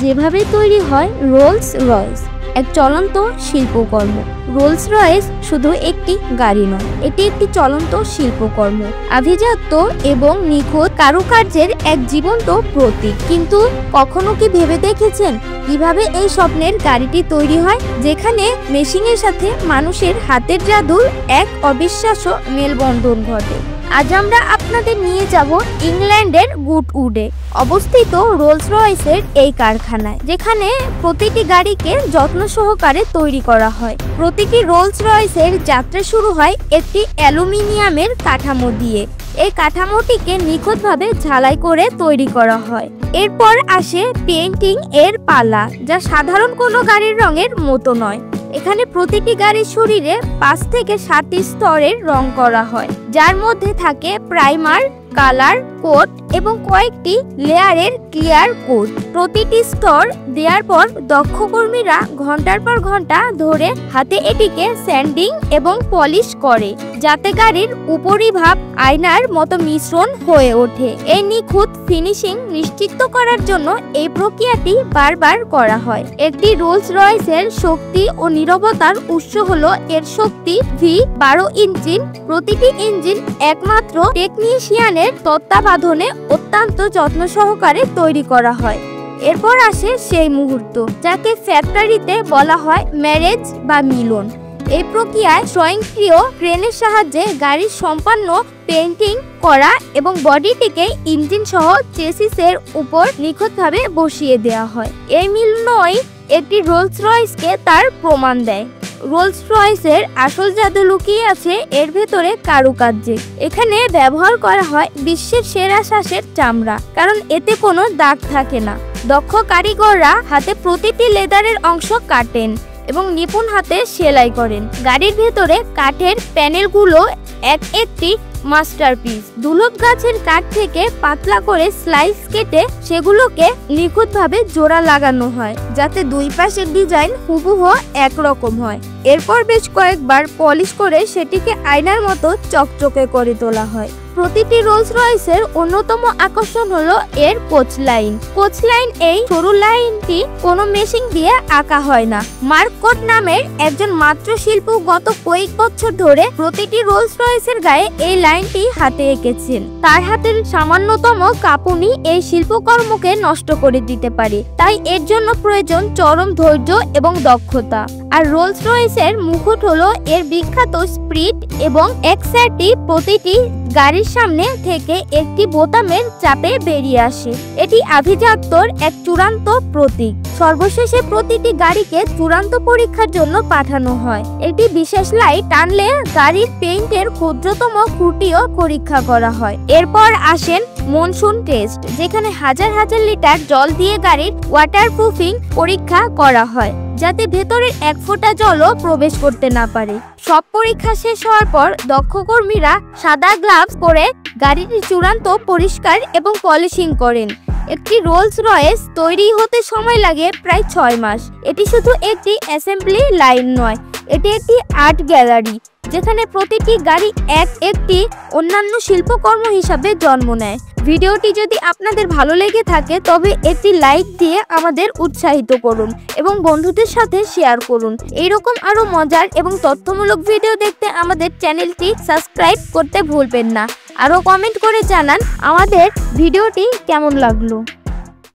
যেভাবে তৈরি হয় রোলস রয়েস এক চলন্ত শিল্পকর্ম। রোলস রয়েস শুধু একটি গাড়ি নয়, এটি একটি চলন্ত শিল্পকর্ম, আভিজাত্য এবং নিখুঁত কারুকার্যের এক জীবন্ত প্রতীক। কিন্তু কখনো কি ভেবে দেখেছেন কিভাবে এই স্বপ্নের গাড়িটি তৈরি হয়, যেখানে মেশিনের সাথে মানুষের হাতের জাদুর এক অবিশ্বাস্য মেলবন্ধন ঘটে? আজ আমরা আপনাদের নিয়ে যাব ইংল্যান্ডের গুডউডে অবস্থিত রোলস রয়েসের এই কারখানায়, যেখানে প্রতিটি গাড়িকে যত্ন সহকারে তৈরি করা হয়। প্রতিটি রোলস রয়েসের যাত্রা শুরু হয় একটি অ্যালুমিনিয়ামের কাঠামো দিয়ে। এই কাঠামোটিকে নিখুঁতভাবে ঝালাই করে তৈরি করা হয়। এরপর আসে পেইন্টিং এর পালা, যা সাধারণ কোনো গাড়ির রঙের মতো নয়। এখানে প্রতিটি গাড়ির শরীরে 5 থেকে 7টি স্তরের রং করা হয়, যার মধ্যে থাকে প্রাইমার, কালার কোট এবং কয়েকটি লেয়ারের ক্লিয়ার কোট। প্রতিটি স্তর দেওয়ার পর দক্ষ কর্মীরা ঘন্টার পর ঘন্টা ধরে হাতে এটিকে স্যান্ডিং এবং পলিশ করে, যাতে গাড়ির উপরিভাগ আয়নার মতো মিশ্রণ হয়ে ওঠে। এই নিখুঁত ফিনিশিং নিশ্চিত করার জন্য এই প্রক্রিয়াটি বারবার করা হয়। একটি রোলস রয়েসের শক্তি ও নীরবতার উৎস হলো এর শক্তি V12 ইঞ্জিন। প্রতিটি ইঞ্জিন একমাত্র টেকনিশিয়ানের তত্ত্বাবধানে অত্যন্ত যত্ন সহকারে তৈরি করা হয়। এরপর আসে সেই মুহূর্ত, যাকে ফ্যাক্টরিতে বলা হয় ম্যারেজ বা মিলন। এই প্রক্রিয়ায় স্বয়ংক্রিয় ক্রেনের সাহায্যে গাড়ির সম্পূর্ণ পেইন্টিং করা এবং বডিটিকে ইঞ্জিন সহ চেসিসের উপর নিখুঁতভাবে বসিয়ে দেওয়া হয়। এই মিলনই একটি রোলস রয়েসকে তার প্রমাণ দেয়। রোলস রয়েসের আসল জাদু লুকিয়ে আছে এর ভেতরে কারুকার্যে। এখানে ব্যবহার করা হয় বিশ্বের সেরা শ্বাসের চামড়া, কারণ এতে কোনো দাগ থাকে না। দক্ষ কারিগররা হাতে প্রতিটি লেদারের অংশ কাটেন এবং নিপুণ হাতে সেলাই করেন। গাড়ির ভেতরে কাঠের প্যানেলগুলো একটি মাস্টারপিস। দুলক গাছের কাঠ থেকে পাতলা করে স্লাইস কেটে সেগুলোকে নিখুঁতভাবে জোড়া লাগানো হয়, যাতে দুই পাশের ডিজাইন হুবহু একরকম হয়। এরপর বেশ কয়েকবার পলিশ করে সেটিকে আয়নার মতো চকচকে করে তোলা হয়। প্রতিটি রোলস রয়েসের অন্যতম আকর্ষণ হলো এর কোচ লাইন। কোচ লাইন, এই সরু লাইনটি কোনো মেশিন দিয়ে আঁকা হয় না। মার্ক কোট নামের একজন মাত্র শিল্প গত কয়েক বছর ধরে প্রতিটি রোলস রয়েসের গায়ে এই লাইনটি হাতে এঁকেছেন। তার হাতের সামান্যতম কাঁপুনি এই শিল্পকর্মকে নষ্ট করে দিতে পারে, তাই এর জন্য প্রয়োজন চরম ধৈর্য এবং দক্ষতা। আর রোলস রয়েসের মুকুট হলো এর বিখ্যাত স্প্রিট এবং এক্সারটি প্রতিটি গাড়ির সামনে থেকে একটি বোতামের চাপে বেরিয়ে আসে। এটি আভিজাত্যর এক চূড়ান্ত প্রতীক। সর্বশেষে প্রতিটি গাড়িকে চূড়ান্ত পরীক্ষার জন্য পাঠানো হয়। একটি বিশেষ লাইট টানলে গাড়ির পেইন্টের ক্ষুদ্রতম ত্রুটিও পরীক্ষা করা হয়। এরপর আসেন মনসুন টেস্ট, যেখানে হাজার হাজার লিটার জল দিয়ে গাড়ির ওয়াটারপ্রুফিং পরীক্ষা করা হয়, যাতে ভেতরের এক ফোঁটা জলও প্রবেশ করতে না পারে। সব পরীক্ষা শেষ হওয়ার পর দক্ষ কর্মীরা সাদা গ্লাভস পরে গাড়িটি চূড়ান্ত পরিষ্কার এবং পলিশিং করেন। একটি রোলস রয়েস তৈরি হতে সময় লাগে প্রায় 6 মাস। এটি শুধু একটি অ্যাসেম্বলি লাইন নয়, এটি একটি আর্ট গ্যালারি, যেখানে প্রতিটি গাড়ি একটি অন্যান্য শিল্পকর্ম হিসাবে জন্ম নেয়। ভিডিওটি যদি আপনাদের ভালো লেগে থাকে তবে একটি লাইক দিয়ে আমাদের উৎসাহিত করুন এবং বন্ধুদের সাথে শেয়ার করুন। এইরকম আরো মজার এবং তথ্যমূলক ভিডিও দেখতে আমাদের চ্যানেলটি সাবস্ক্রাইব করতে ভুলবেন না। আরো কমেন্ট করে জানান আমাদের ভিডিওটি কেমন লাগলো।